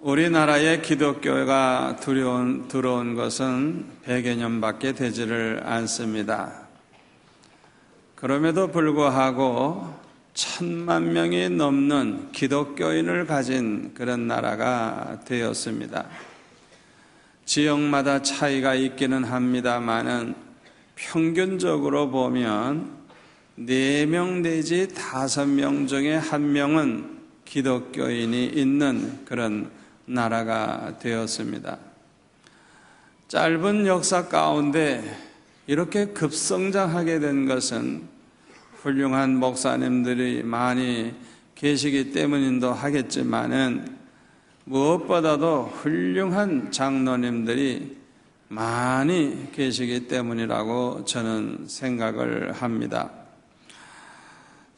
우리나라에 기독교가 들어온 것은 100여 년밖에 되지를 않습니다. 그럼에도 불구하고 1000만 명이 넘는 기독교인을 가진 그런 나라가 되었습니다. 지역마다 차이가 있기는 합니다만은 평균적으로 보면 4명 내지 5명 중에 1명은 기독교인이 있는 그런 나라가 되었습니다. 짧은 역사 가운데 이렇게 급성장하게 된 것은 훌륭한 목사님들이 많이 계시기 때문인도 하겠지만은 무엇보다도 훌륭한 장로님들이 많이 계시기 때문이라고 저는 생각을 합니다.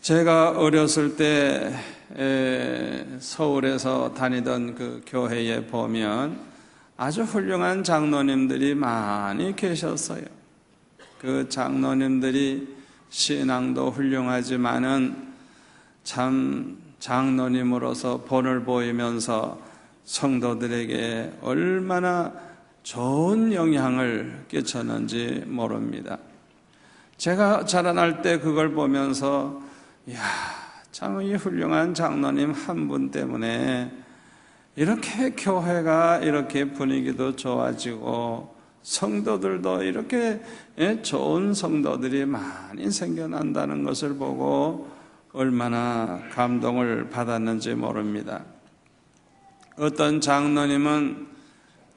제가 어렸을 때 서울에서 다니던 그 교회에 보면 아주 훌륭한 장로님들이 많이 계셨어요. 그 장로님들이 신앙도 훌륭하지만은 참 장로님으로서 본을 보이면서 성도들에게 얼마나 좋은 영향을 끼쳤는지 모릅니다. 제가 자라날 때 그걸 보면서 참 이 훌륭한 장로님 한 분 때문에 이렇게 교회가 이렇게 분위기도 좋아지고 성도들도 이렇게 좋은 성도들이 많이 생겨난다는 것을 보고 얼마나 감동을 받았는지 모릅니다. 어떤 장로님은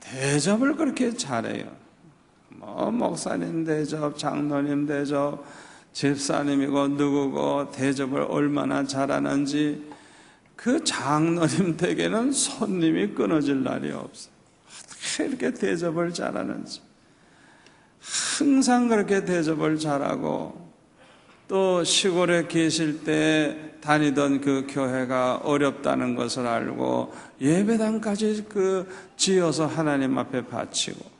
대접을 그렇게 잘해요. 목사님 대접, 장로님 대접, 집사님이고 누구고 대접을 얼마나 잘하는지 그 장로님 댁에는 손님이 끊어질 날이 없어요. 어떻게 이렇게 대접을 잘하는지. 항상 그렇게 대접을 잘하고 또 시골에 계실 때 다니던 그 교회가 어렵다는 것을 알고 예배당까지 지어서 하나님 앞에 바치고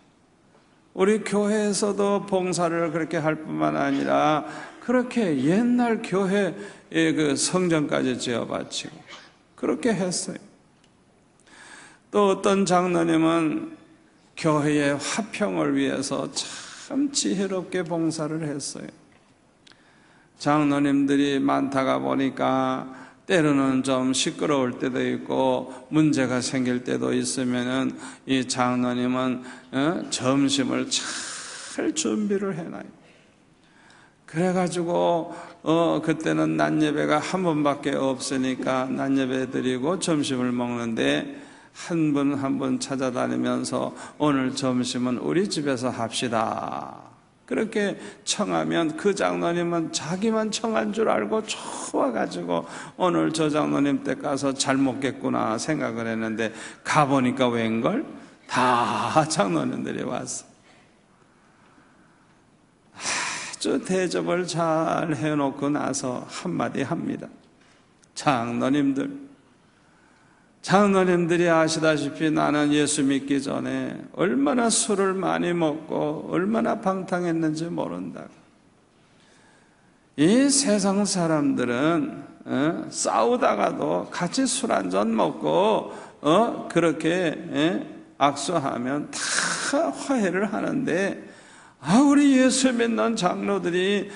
우리 교회에서도 봉사를 그렇게 할 뿐만 아니라 그렇게 옛날 교회의 그 성전까지 지어 바치고 그렇게 했어요. 또 어떤 장로님은 교회의 화평을 위해서 참 지혜롭게 봉사를 했어요. 장로님들이 많다가 보니까 때로는 좀 시끄러울 때도 있고 문제가 생길 때도 있으면은 이 장로님은 점심을 잘 준비를 해놔요. 그래가지고 그때는 낮예배가 한 번밖에 없으니까 낮예배 드리고 점심을 먹는데 한 분 한 분 찾아다니면서 오늘 점심은 우리 집에서 합시다. 그렇게 청하면 그 장로님은 자기만 청한 줄 알고 좋아가지고 오늘 저 장로님 댁 가서 잘 먹겠구나 생각을 했는데 가보니까 웬걸? 다 장로님들이 왔어. 아주 대접을 잘 해놓고 나서 한마디 합니다. 장로님들이 아시다시피 나는 예수 믿기 전에 얼마나 술을 많이 먹고 얼마나 방탕했는지 모른다고. 이 세상 사람들은 싸우다가도 같이 술 한잔 먹고 그렇게 악수하면 다 화해를 하는데 우리 예수 믿는 장로들이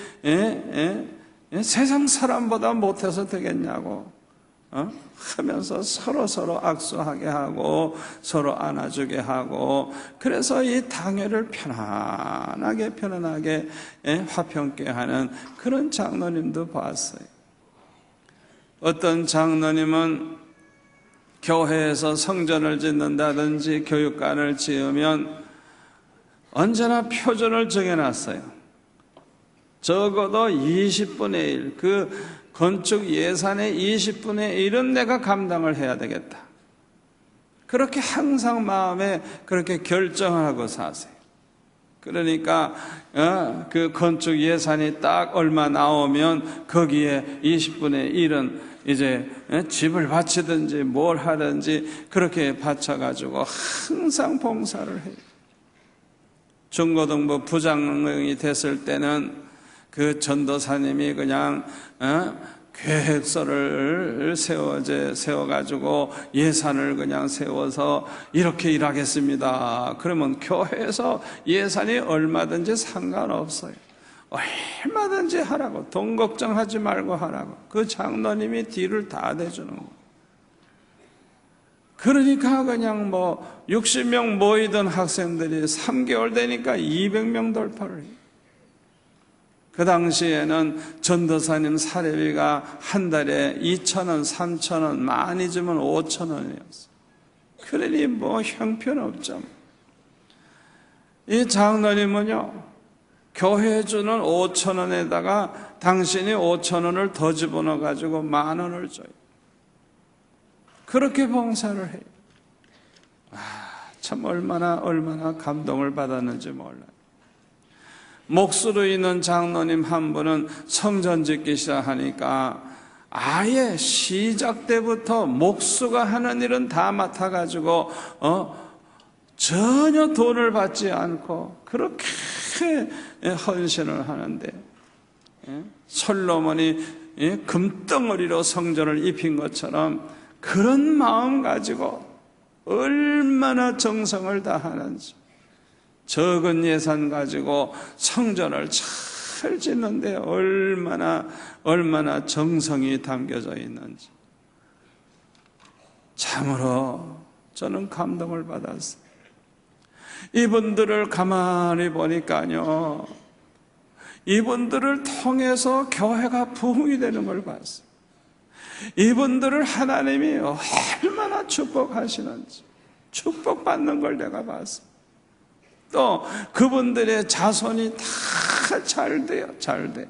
세상 사람보다 못해서 되겠냐고 하면서 서로 악수하게 하고 서로 안아주게 하고 그래서 이 당회를 편안하게 화평케 하는 그런 장로님도 봤어요. 어떤 장로님은 교회에서 성전을 짓는다든지 교육관을 지으면 언제나 표준을 정해놨어요. 적어도 20분의 1, 그 건축 예산의 20분의 1은 내가 감당을 해야 되겠다. 그렇게 항상 마음에 그렇게 결정을 하고 사세요. 그러니까 그 건축 예산이 딱 얼마 나오면 거기에 20분의 1은 이제 집을 바치든지 뭘 하든지 그렇게 바쳐가지고 항상 봉사를 해요. 중고등부 부장이 됐을 때는 그 전도사님이 그냥 계획서를 세워가지고 예산을 그냥 세워서 이렇게 일하겠습니다. 그러면 교회에서 예산이 얼마든지 상관없어요. 얼마든지 하라고, 돈 걱정하지 말고 하라고. 그 장로님이 뒤를 다 대주는 거예요. 그러니까 그냥 60명 모이던 학생들이 3개월 되니까 200명 돌파를 해요. 그 당시에는 전도사님 사례비가 한 달에 2,000원, 3,000원, 많이 주면 5,000원이었어요. 그러니 형편없죠. 이 장로님은요, 교회에 주는 5,000원에다가 당신이 5,000원을 더 집어넣어 가지고 10,000원을 줘요. 그렇게 봉사를 해요. 참 얼마나 감동을 받았는지 몰라요. 목수로 있는 장로님 한 분은 성전 짓기 시작하니까 아예 시작 때부터 목수가 하는 일은 다 맡아가지고 전혀 돈을 받지 않고 그렇게 헌신을 하는데, 솔로몬이 금덩어리로 성전을 입힌 것처럼 그런 마음 가지고 얼마나 정성을 다하는지, 적은 예산 가지고 성전을 잘 짓는데 얼마나 정성이 담겨져 있는지 참으로 저는 감동을 받았어요. 이분들을 가만히 보니까요, 이분들을 통해서 교회가 부흥이 되는 걸 봤어요. 이분들을 하나님이 얼마나 축복하시는지, 축복받는 걸 내가 봤어요. 또 그분들의 자손이 다 잘 돼요. 잘 돼.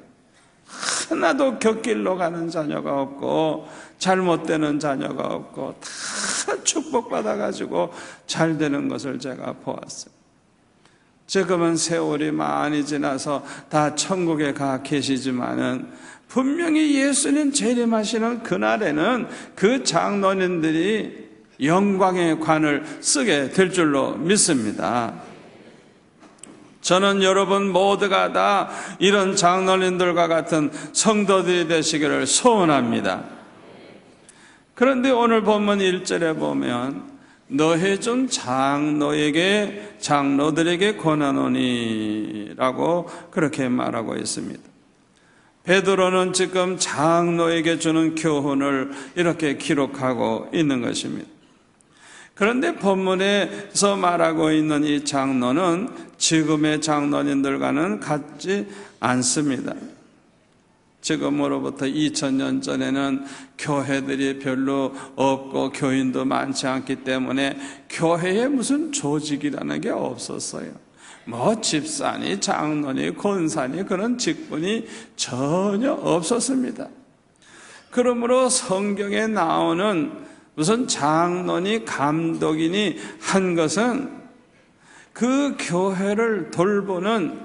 하나도 곁길로 가는 자녀가 없고 잘못되는 자녀가 없고 다 축복받아가지고 잘 되는 것을 제가 보았어요. 지금은 세월이 많이 지나서 다 천국에 가 계시지만은 분명히 예수님 재림하시는 그날에는 그 장로님들이 영광의 관을 쓰게 될 줄로 믿습니다. 저는 여러분 모두가 다 이런 장로님들과 같은 성도들이 되시기를 소원합니다. 그런데 오늘 본문 1절에 보면 너희 중 장로들에게 권하노니 라고 그렇게 말하고 있습니다. 베드로는 지금 장로에게 주는 교훈을 이렇게 기록하고 있는 것입니다. 그런데 본문에서 말하고 있는 이 장로는 지금의 장로님들과는 같지 않습니다. 지금으로부터 2000년 전에는 교회들이 별로 없고 교인도 많지 않기 때문에 교회에 무슨 조직이라는 게 없었어요. 집사니, 장로니, 권사니 그런 직분이 전혀 없었습니다. 그러므로 성경에 나오는 무슨 장로니 감독이니 한 것은 그 교회를 돌보는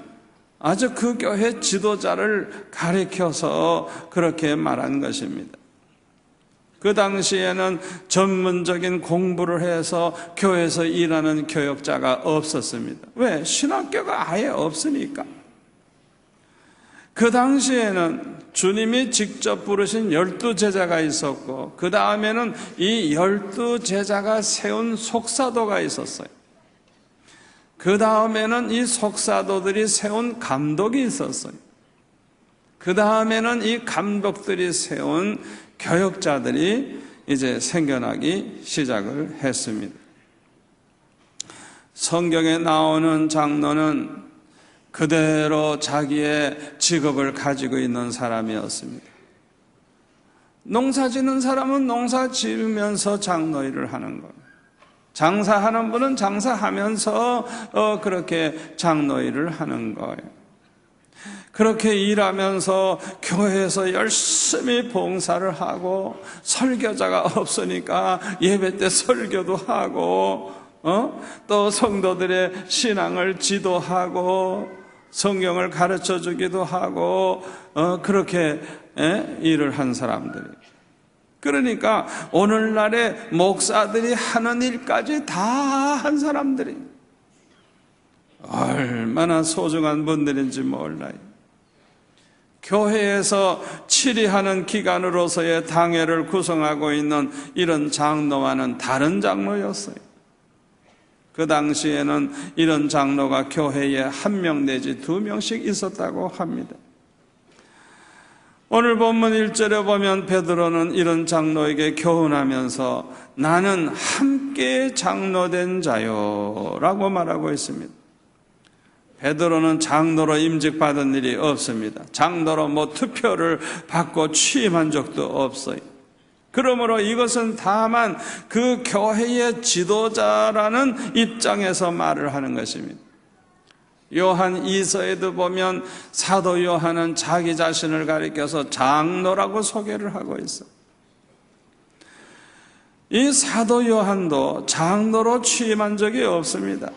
아주 그 교회 지도자를 가리켜서 그렇게 말한 것입니다. 그 당시에는 전문적인 공부를 해서 교회에서 일하는 교역자가 없었습니다. 왜? 신학교가 아예 없으니까. 그 당시에는 주님이 직접 부르신 12제자가 있었고 그 다음에는 이 12제자가 세운 속사도가 있었어요. 그 다음에는 이 속사도들이 세운 감독이 있었어요. 그 다음에는 이 감독들이 세운 교역자들이 이제 생겨나기 시작을 했습니다. 성경에 나오는 장로는 그대로 자기의 직업을 가지고 있는 사람이었습니다. 농사 짓는 사람은 농사 지으면서 장로 일을 하는 거예요. 장사하는 분은 장사하면서 그렇게 장로 일을 하는 거예요. 그렇게 일하면서 교회에서 열심히 봉사를 하고 설교자가 없으니까 예배 때 설교도 하고 또 성도들의 신앙을 지도하고 성경을 가르쳐 주기도 하고 그렇게 일을 한 사람들이. 그러니까 오늘날의 목사들이 하는 일까지 다 한 사람들이 얼마나 소중한 분들인지 몰라요. 교회에서 치리하는 기간으로서의 당회를 구성하고 있는 이런 장로와는 다른 장로였어요. 그 당시에는 이런 장로가 교회에 1명 내지 2명씩 있었다고 합니다. 오늘 본문 1절에 보면 베드로는 이런 장로에게 교훈하면서 나는 함께 장로된 자요 라고 말하고 있습니다. 베드로는 장로로 임직받은 일이 없습니다. 장로로 투표를 받고 취임한 적도 없어요. 그러므로 이것은 다만 그 교회의 지도자라는 입장에서 말을 하는 것입니다. 요한 2서에도 보면 사도 요한은 자기 자신을 가리켜서 장로라고 소개를 하고 있어요. 이 사도 요한도 장로로 취임한 적이 없습니다.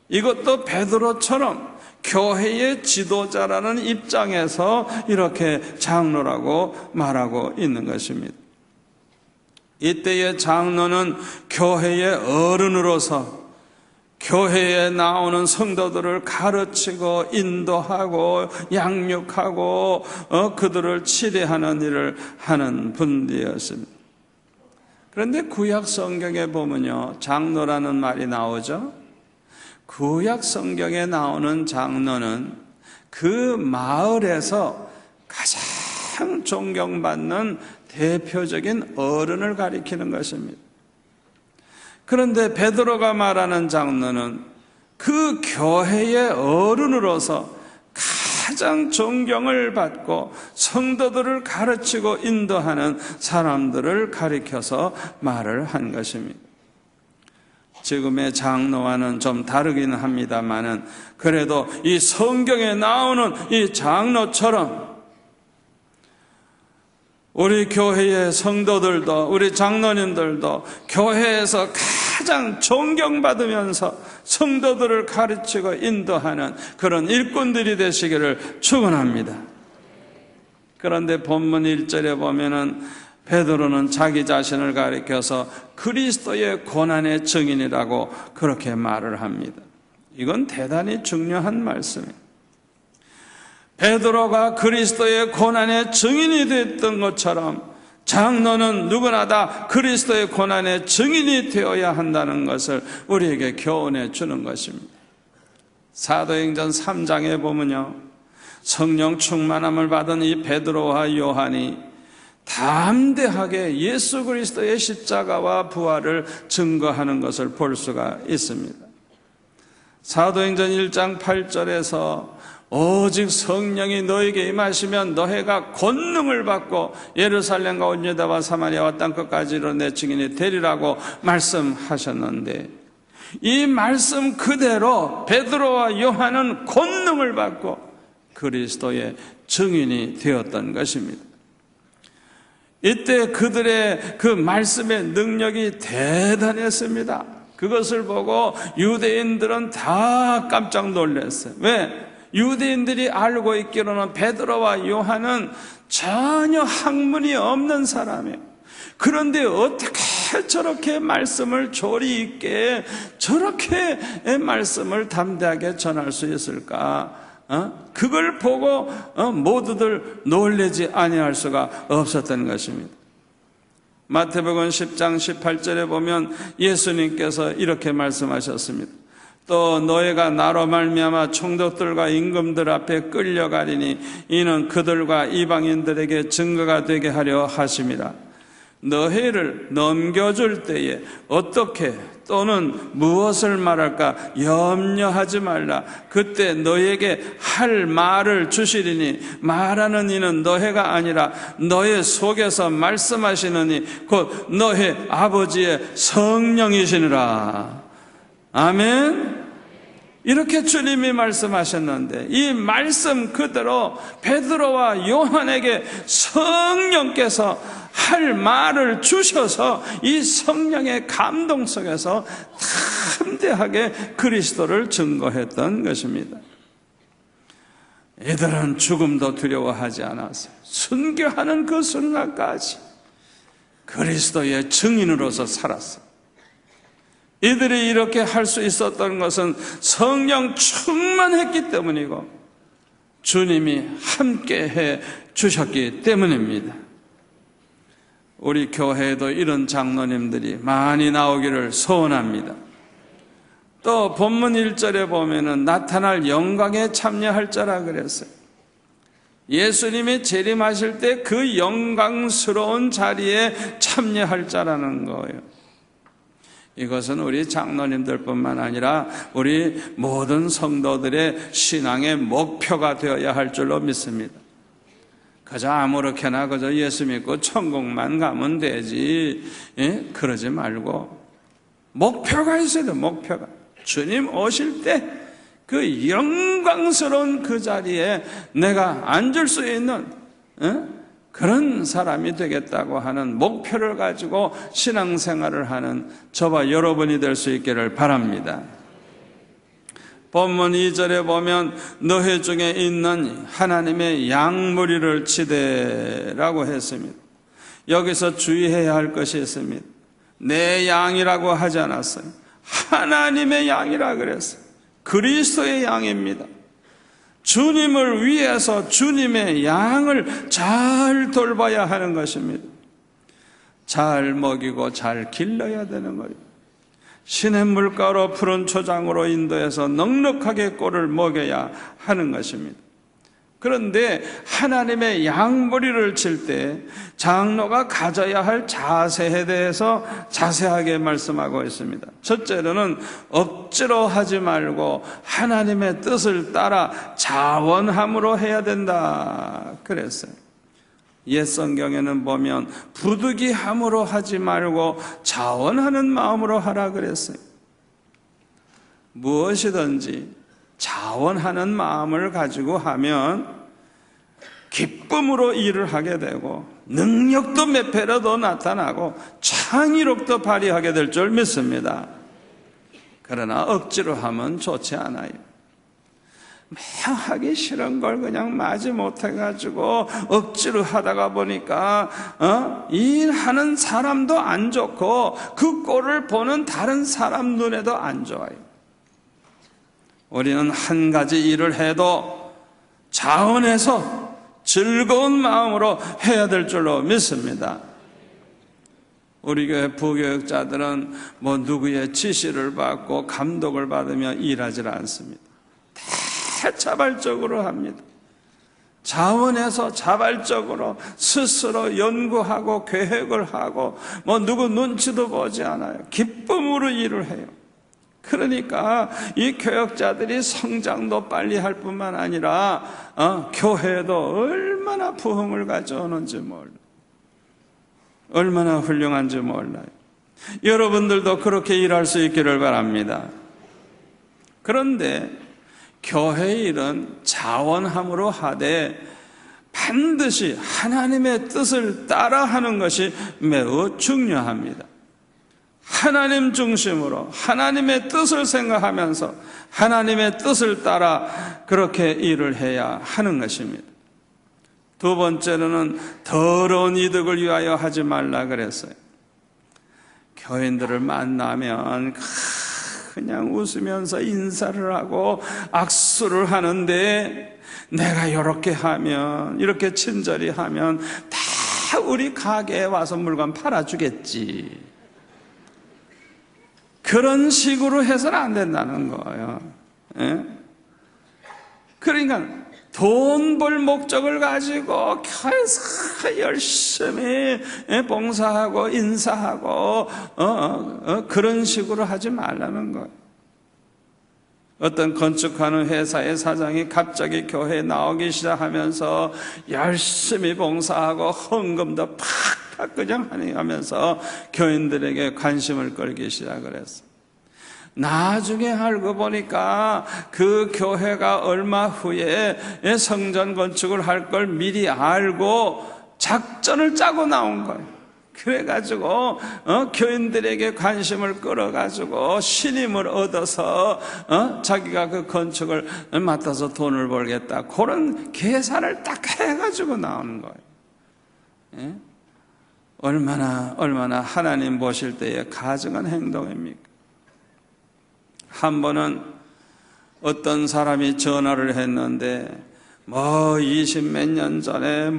이것도 베드로처럼 교회의 지도자라는 입장에서 이렇게 장로라고 말하고 있는 것입니다. 이때의 장로는 교회의 어른으로서 교회에 나오는 성도들을 가르치고 인도하고 양육하고 그들을 치료하는 일을 하는 분들이었습니다. 그런데 구약 성경에 보면요, 장로라는 말이 나오죠. 구약 성경에 나오는 장로는 그 마을에서 가장 존경받는 대표적인 어른을 가리키는 것입니다. 그런데 베드로가 말하는 장로는 그 교회의 어른으로서 가장 존경을 받고 성도들을 가르치고 인도하는 사람들을 가리켜서 말을 한 것입니다. 지금의 장로와는 좀 다르긴 합니다만은 그래도 이 성경에 나오는 이 장로처럼 우리 교회의 성도들도 우리 장로님들도 교회에서 가장 존경받으면서 성도들을 가르치고 인도하는 그런 일꾼들이 되시기를 축원합니다. 그런데 본문 1절에 보면은 베드로는 자기 자신을 가리켜서 그리스도의 고난의 증인이라고 그렇게 말을 합니다. 이건 대단히 중요한 말씀이에요. 베드로가 그리스도의 고난의 증인이 됐던 것처럼 장로는 누구나 다 그리스도의 고난의 증인이 되어야 한다는 것을 우리에게 교훈해 주는 것입니다. 사도행전 3장에 보면요, 성령 충만함을 받은 이 베드로와 요한이 담대하게 예수 그리스도의 십자가와 부활을 증거하는 것을 볼 수가 있습니다. 사도행전 1장 8절에서 오직 성령이 너에게 임하시면 너희가 권능을 받고 예루살렘과 온 유다와 사마리아와 땅끝까지로 내 증인이 되리라고 말씀하셨는데, 이 말씀 그대로 베드로와 요한은 권능을 받고 그리스도의 증인이 되었던 것입니다. 이때 그들의 그 말씀의 능력이 대단했습니다. 그것을 보고 유대인들은 다 깜짝 놀랐어요. 왜? 유대인들이 알고 있기로는 베드로와 요한은 전혀 학문이 없는 사람이에요. 그런데 어떻게 저렇게 말씀을 조리 있게 저렇게 말씀을 담대하게 전할 수 있을까? 그걸 보고 모두들 놀라지 아니할 수가 없었던 것입니다. 마태복음 10장 18절에 보면 예수님께서 이렇게 말씀하셨습니다. 또 너희가 나로 말미암아 총독들과 임금들 앞에 끌려가리니 이는 그들과 이방인들에게 증거가 되게 하려 하심이라. 너희를 넘겨줄 때에 어떻게 또는 무엇을 말할까 염려하지 말라. 그때 너희에게 할 말을 주시리니 말하는 이는 너희가 아니라 너희 속에서 말씀하시느니 곧 너희 아버지의 성령이시니라. 아멘. 이렇게 주님이 말씀하셨는데 이 말씀 그대로 베드로와 요한에게 성령께서 할 말을 주셔서 이 성령의 감동 속에서 담대하게 그리스도를 증거했던 것입니다. 이들은 죽음도 두려워하지 않았어요. 순교하는 그 순간까지 그리스도의 증인으로서 살았어요. 이들이 이렇게 할 수 있었던 것은 성령 충만했기 때문이고 주님이 함께해 주셨기 때문입니다. 우리 교회에도 이런 장로님들이 많이 나오기를 소원합니다. 또 본문 1절에 보면은 나타날 영광에 참여할 자라 그랬어요. 예수님이 재림하실 때 그 영광스러운 자리에 참여할 자라는 거예요. 이것은 우리 장로님들뿐만 아니라 우리 모든 성도들의 신앙의 목표가 되어야 할 줄로 믿습니다. 그저 아무렇게나 그저 예수 믿고 천국만 가면 되지, 그러지 말고 목표가 있어야 돼요. 목표가. 주님 오실 때 그 영광스러운 그 자리에 내가 앉을 수 있는 그런 사람이 되겠다고 하는 목표를 가지고 신앙생활을 하는 저와 여러분이 될 수 있기를 바랍니다. 본문 2절에 보면 너희 중에 있는 하나님의 양무리를 치되라고 했습니다. 여기서 주의해야 할 것이 있습니다. 내 양이라고 하지 않았어요. 하나님의 양이라 그랬어요. 그리스도의 양입니다. 주님을 위해서 주님의 양을 잘 돌봐야 하는 것입니다. 잘 먹이고 잘 길러야 되는 거예요. 시냇물가로 푸른 초장으로 인도해서 넉넉하게 꼴을 먹여야 하는 것입니다. 그런데 하나님의 양무리를 칠 때 장로가 가져야 할 자세에 대해서 자세하게 말씀하고 있습니다. 첫째로는 억지로 하지 말고 하나님의 뜻을 따라 자원함으로 해야 된다 그랬어요. 옛 성경에는 보면 부득이함으로 하지 말고 자원하는 마음으로 하라 그랬어요. 무엇이든지 자원하는 마음을 가지고 하면 기쁨으로 일을 하게 되고 능력도 몇 배로 더 나타나고 창의력도 발휘하게 될 줄 믿습니다. 그러나 억지로 하면 좋지 않아요. 매우 하기 싫은 걸 그냥 마지 못해가지고 억지로 하다가 보니까 일하는 사람도 안 좋고 그 꼴을 보는 다른 사람 눈에도 안 좋아요. 우리는 한 가지 일을 해도 자원해서 즐거운 마음으로 해야 될 줄로 믿습니다. 우리 교회 부교육자들은 뭐 누구의 지시를 받고 감독을 받으며 일하지 않습니다. 자발적으로 합니다. 자원해서 자발적으로 스스로 연구하고 계획을 하고 뭐 누구 눈치도 보지 않아요. 기쁨으로 일을 해요. 그러니까 이 교역자들이 성장도 빨리 할 뿐만 아니라 교회도 얼마나 부흥을 가져오는지 몰라요. 얼마나 훌륭한지 몰라요. 여러분들도 그렇게 일할 수 있기를 바랍니다. 그런데 교회 일은 자원함으로 하되 반드시 하나님의 뜻을 따라하는 것이 매우 중요합니다. 하나님 중심으로 하나님의 뜻을 생각하면서 하나님의 뜻을 따라 그렇게 일을 해야 하는 것입니다. 두 번째로는 더러운 이득을 위하여 하지 말라 그랬어요. 교인들을 만나면 그냥 웃으면서 인사를 하고 악수를 하는데 내가 이렇게 하면 이렇게 친절히 하면 다 우리 가게에 와서 물건 팔아주겠지. 그런 식으로 해서는 안 된다는 거예요. 그러니까 돈 벌 목적을 가지고 교회에서 열심히 봉사하고 인사하고 그런 식으로 하지 말라는 거예요. 어떤 건축하는 회사의 사장이 갑자기 교회에 나오기 시작하면서 열심히 봉사하고 헌금도 팍팍 그냥 하면서 교인들에게 관심을 끌기 시작을 했어요. 나중에 알고 보니까 그 교회가 얼마 후에 성전 건축을 할 걸 미리 알고 작전을 짜고 나온 거예요. 그래가지고 교인들에게 관심을 끌어가지고 신임을 얻어서 자기가 그 건축을 맡아서 돈을 벌겠다, 그런 계산을 딱 해가지고 나오는 거예요. 얼마나 하나님 보실 때에 가증한 행동입니까? 한 번은 어떤 사람이 전화를 했는데 뭐 20몇 년 전에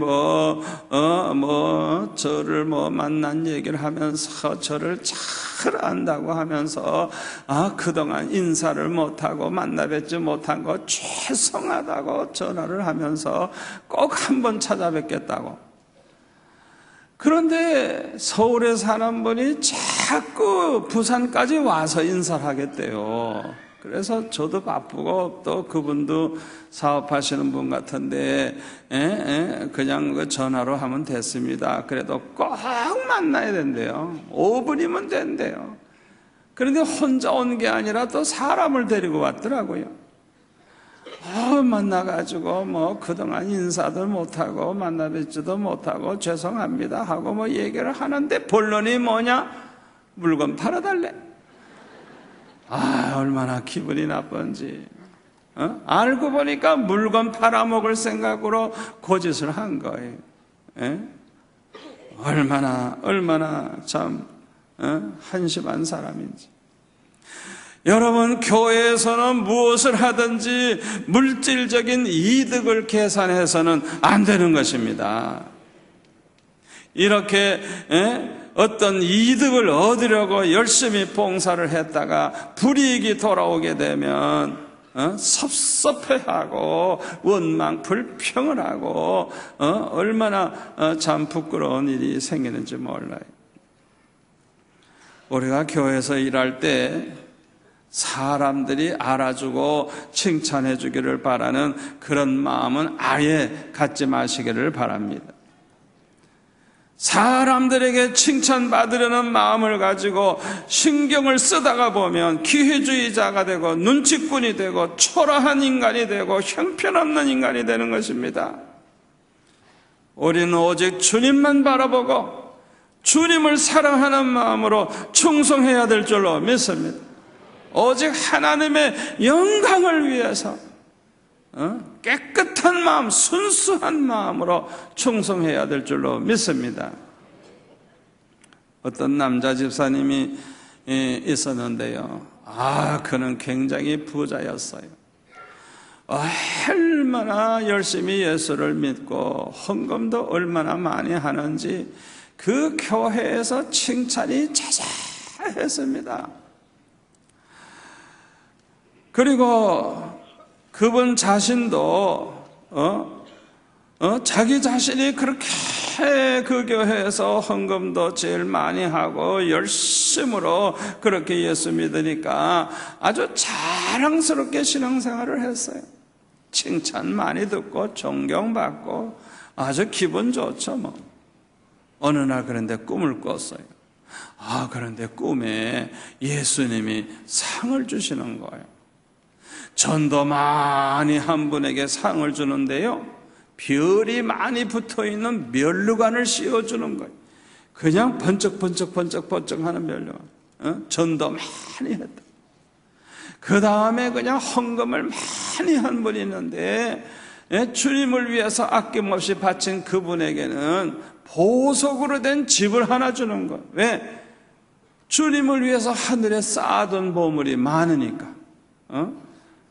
저를 만난 얘기를 하면서 저를 잘 안다고 하면서 그동안 인사를 못하고 만나 뵙지 못한 거 죄송하다고 전화를 하면서 꼭 한번 찾아뵙겠다고. 그런데 서울에 사는 분이 자꾸 부산까지 와서 인사를 하겠대요. 그래서 저도 바쁘고 또 그분도 사업하시는 분 같은데 그냥 전화로 하면 됐습니다. 그래도 꼭 만나야 된대요. 5분이면 된대요. 그런데 혼자 온 게 아니라 또 사람을 데리고 왔더라고요. 만나가지고 그동안 인사도 못하고 만나 뵙지도 못하고 죄송합니다 하고 얘기를 하는데 본론이 뭐냐? 물건 팔아달래. 얼마나 기분이 나쁜지. 알고 보니까 물건 팔아먹을 생각으로 고짓을 한 거예요. 얼마나 참 한심한 사람인지. 여러분, 교회에서는 무엇을 하든지 물질적인 이득을 계산해서는 안 되는 것입니다. 이렇게 어떤 이득을 얻으려고 열심히 봉사를 했다가 불이익이 돌아오게 되면 섭섭해하고 원망 불평을 하고 얼마나 참 부끄러운 일이 생기는지 몰라요. 우리가 교회에서 일할 때 사람들이 알아주고 칭찬해 주기를 바라는 그런 마음은 아예 갖지 마시기를 바랍니다. 사람들에게 칭찬받으려는 마음을 가지고 신경을 쓰다가 보면 기회주의자가 되고 눈치꾼이 되고 초라한 인간이 되고 형편없는 인간이 되는 것입니다. 우리는 오직 주님만 바라보고 주님을 사랑하는 마음으로 충성해야 될 줄로 믿습니다. 오직 하나님의 영광을 위해서 깨끗한 마음, 순수한 마음으로 충성해야 될 줄로 믿습니다. 어떤 남자 집사님이 있었는데요. 그는 굉장히 부자였어요. 얼마나 열심히 예수를 믿고 헌금도 얼마나 많이 하는지 그 교회에서 칭찬이 자자했습니다. 그리고 그분 자신도 자기 자신이 그렇게 그 교회에서 헌금도 제일 많이 하고 열심으로 그렇게 예수 믿으니까 아주 자랑스럽게 신앙생활을 했어요. 칭찬 많이 듣고 존경받고 아주 기분 좋죠. 어느 날 그런데 꿈을 꿨어요. 그런데 꿈에 예수님이 상을 주시는 거예요. 전도 많이 한 분에게 상을 주는데요, 별이 많이 붙어있는 면류관을 씌워주는 거예요. 그냥 번쩍번쩍 하는 면류관. 전도 많이 했다. 그 다음에 그냥 헌금을 많이 한 분이 있는데 주님을 위해서 아낌없이 바친 그분에게는 보석으로 된 집을 하나 주는 거예요. 왜? 주님을 위해서 하늘에 쌓아둔 보물이 많으니까.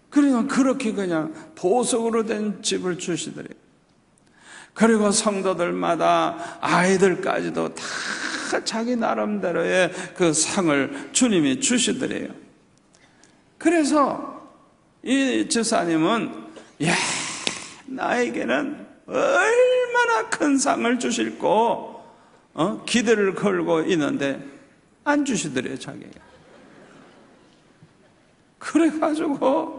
그러니까 그렇게 그냥 보석으로 된 집을 주시더래요. 그리고 성도들마다 아이들까지도 다 자기 나름대로의 그 상을 주님이 주시더래요. 그래서 이 집사님은 나에게는 얼마나 큰 상을 주실고 기대를 걸고 있는데 안 주시더래요, 자기가. 그래가지고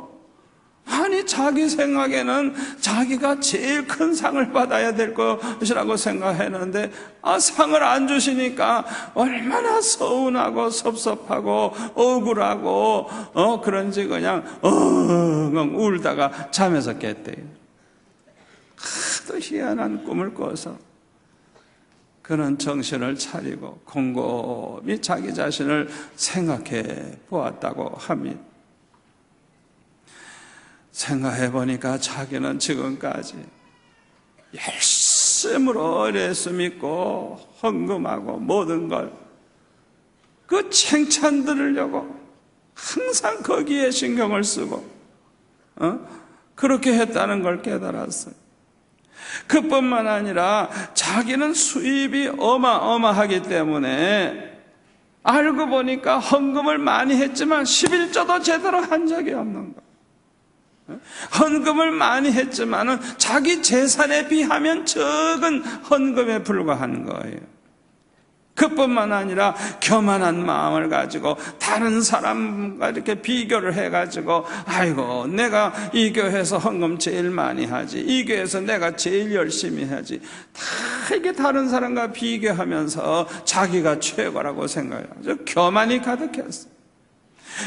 자기 생각에는 자기가 제일 큰 상을 받아야 될 것이라고 생각했는데 상을 안 주시니까 얼마나 서운하고 섭섭하고 억울하고 그런지 그냥 울다가 잠에서 깼대요. 하도 희한한 꿈을 꿔서 그는 정신을 차리고 곰곰이 자기 자신을 생각해 보았다고 합니다. 생각해 보니까 자기는 지금까지 열심으로 예수 믿고 헌금하고 모든 걸 그 칭찬 들으려고 항상 거기에 신경을 쓰고 그렇게 했다는 걸 깨달았어요. 그뿐만 아니라 자기는 수입이 어마어마하기 때문에 알고 보니까 헌금을 많이 했지만 11조도 제대로 한 적이 없는 거예요. 헌금을 많이 했지만은 자기 재산에 비하면 적은 헌금에 불과한 거예요. 그뿐만 아니라 교만한 마음을 가지고 다른 사람과 이렇게 비교를 해가지고 아이고 내가 이 교회에서 헌금 제일 많이 하지, 이 교회에서 내가 제일 열심히 하지, 다 이게 다른 사람과 비교하면서 자기가 최고라고 생각해요. 교만이 가득했어요.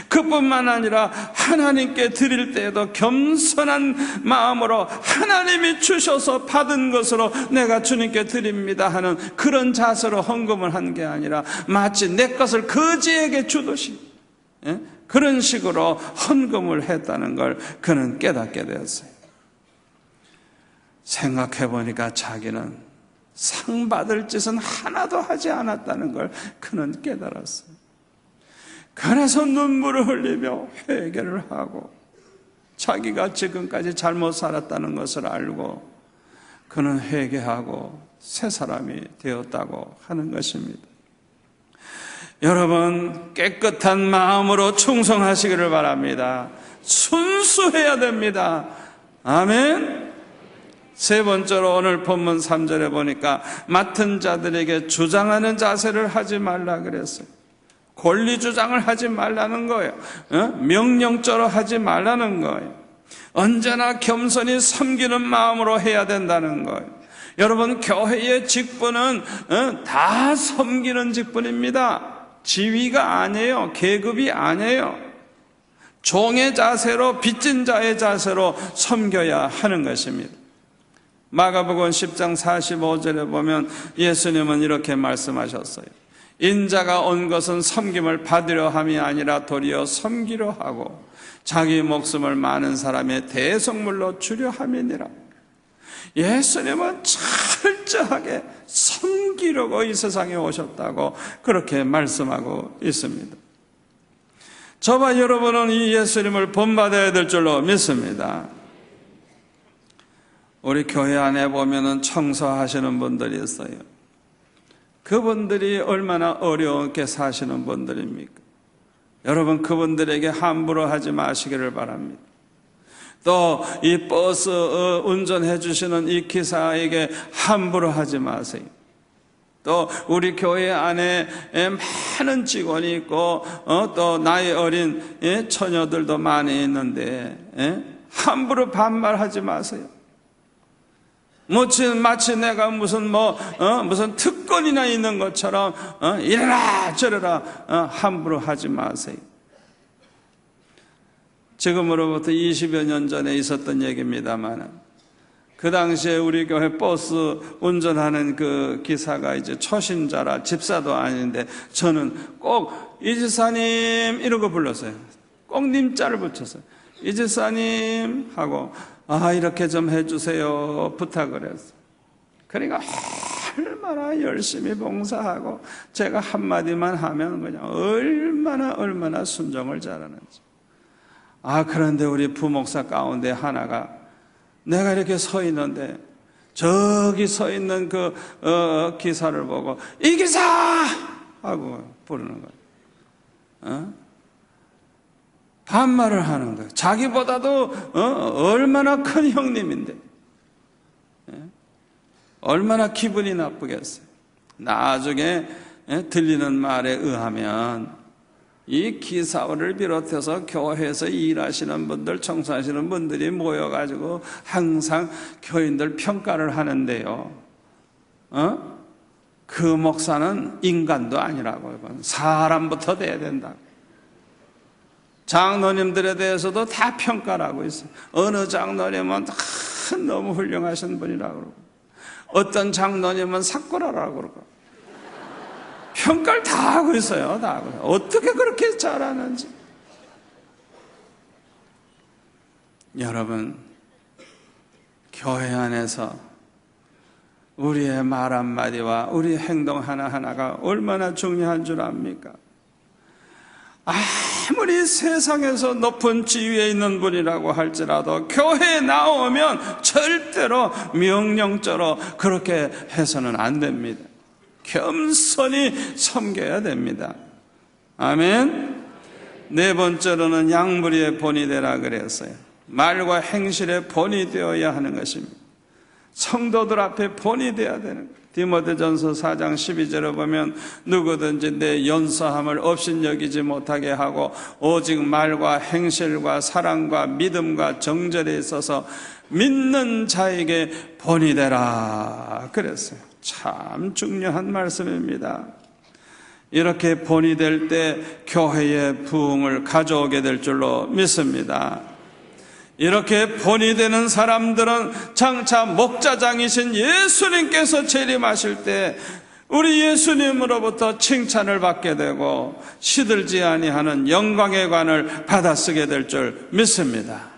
그뿐만 아니라 하나님께 드릴 때에도 겸손한 마음으로 하나님이 주셔서 받은 것으로 내가 주님께 드립니다 하는 그런 자세로 헌금을 한 게 아니라 마치 내 것을 거지에게 주듯이 그런 식으로 헌금을 했다는 걸 그는 깨닫게 되었어요. 생각해 보니까 자기는 상 받을 짓은 하나도 하지 않았다는 걸 그는 깨달았어요. 그래서 눈물을 흘리며 회개를 하고 자기가 지금까지 잘못 살았다는 것을 알고 그는 회개하고 새 사람이 되었다고 하는 것입니다. 여러분, 깨끗한 마음으로 충성하시기를 바랍니다. 순수해야 됩니다. 아멘. 세 번째로 오늘 본문 3절에 보니까 맡은 자들에게 주장하는 자세를 하지 말라 그랬어요. 권리 주장을 하지 말라는 거예요. 명령조로 하지 말라는 거예요. 언제나 겸손히 섬기는 마음으로 해야 된다는 거예요. 여러분, 교회의 직분은 다 섬기는 직분입니다. 지위가 아니에요. 계급이 아니에요. 종의 자세로, 빚진 자의 자세로 섬겨야 하는 것입니다. 마가복음 10장 45절에 보면 예수님은 이렇게 말씀하셨어요. 인자가 온 것은 섬김을 받으려 함이 아니라 도리어 섬기려 하고 자기 목숨을 많은 사람의 대속물로 주려 함이니라. 예수님은 철저하게 섬기려고 이 세상에 오셨다고 그렇게 말씀하고 있습니다. 저와 여러분은 이 예수님을 본받아야 될 줄로 믿습니다. 우리 교회 안에 보면은 청소하시는 분들이 있어요. 그분들이 얼마나 어렵게 사시는 분들입니까? 여러분, 그분들에게 함부로 하지 마시기를 바랍니다. 또 이 버스 운전해 주시는 이 기사에게 함부로 하지 마세요. 또 우리 교회 안에 많은 직원이 있고 또 나이 어린 처녀들도 많이 있는데 함부로 반말하지 마세요. 마치 내가 무슨 특권이나 있는 것처럼 이래라 저래라 함부로 하지 마세요. 지금으로부터 20여 년 전에 있었던 얘기입니다만 그 당시에 우리 교회 버스 운전하는 그 기사가 이제 초신자라 집사도 아닌데 저는 꼭 이지사님 이러고 불렀어요. 꼭 님자를 붙였어요. 이지사님 하고 이렇게 좀 해주세요 부탁을 했어요. 그러니까 얼마나 열심히 봉사하고 제가 한마디만 하면 그냥 얼마나 순종을 잘하는지. 그런데 우리 부목사 가운데 하나가 내가 이렇게 서 있는데 저기 서 있는 그 기사를 보고 이 기사 하고 부르는 거예요. 반말을 하는 거예요. 자기보다도 얼마나 큰 형님인데 얼마나 기분이 나쁘겠어요. 나중에 들리는 말에 의하면 이 기사를 비롯해서 교회에서 일하시는 분들, 청소하시는 분들이 모여가지고 항상 교인들 평가를 하는데요. 그 목사는 인간도 아니라고요. 사람부터 돼야 된다고. 장로님들에 대해서도 다 평가를 하고 있어요. 어느 장로님은 너무 훌륭하신 분이라고 그러고 어떤 장로님은 삭구라라고 그러고 평가를 다 하고 있어요. 다 하고. 어떻게 그렇게 잘하는지. 여러분, 교회 안에서 우리의 말 한마디와 우리의 행동 하나하나가 얼마나 중요한 줄 압니까? 아무리 세상에서 높은 지위에 있는 분이라고 할지라도 교회에 나오면 절대로 명령적으로 그렇게 해서는 안 됩니다. 겸손히 섬겨야 됩니다. 아멘. 네 번째로는 양무리의 본이 되라 그랬어요. 말과 행실의 본이 되어야 하는 것입니다. 성도들 앞에 본이 되어야 되는 거예요. 디모데전서 4장 12절에 보면 누구든지 내 연소함을 업신여기지 못하게 하고 오직 말과 행실과 사랑과 믿음과 정절에 있어서 믿는 자에게 본이 되라 그랬어요. 참 중요한 말씀입니다. 이렇게 본이 될 때 교회의 부흥을 가져오게 될 줄로 믿습니다. 이렇게 본이 되는 사람들은 장차 목자장이신 예수님께서 재림하실 때 우리 예수님으로부터 칭찬을 받게 되고 시들지 아니하는 영광의 관을 받아쓰게 될 줄 믿습니다.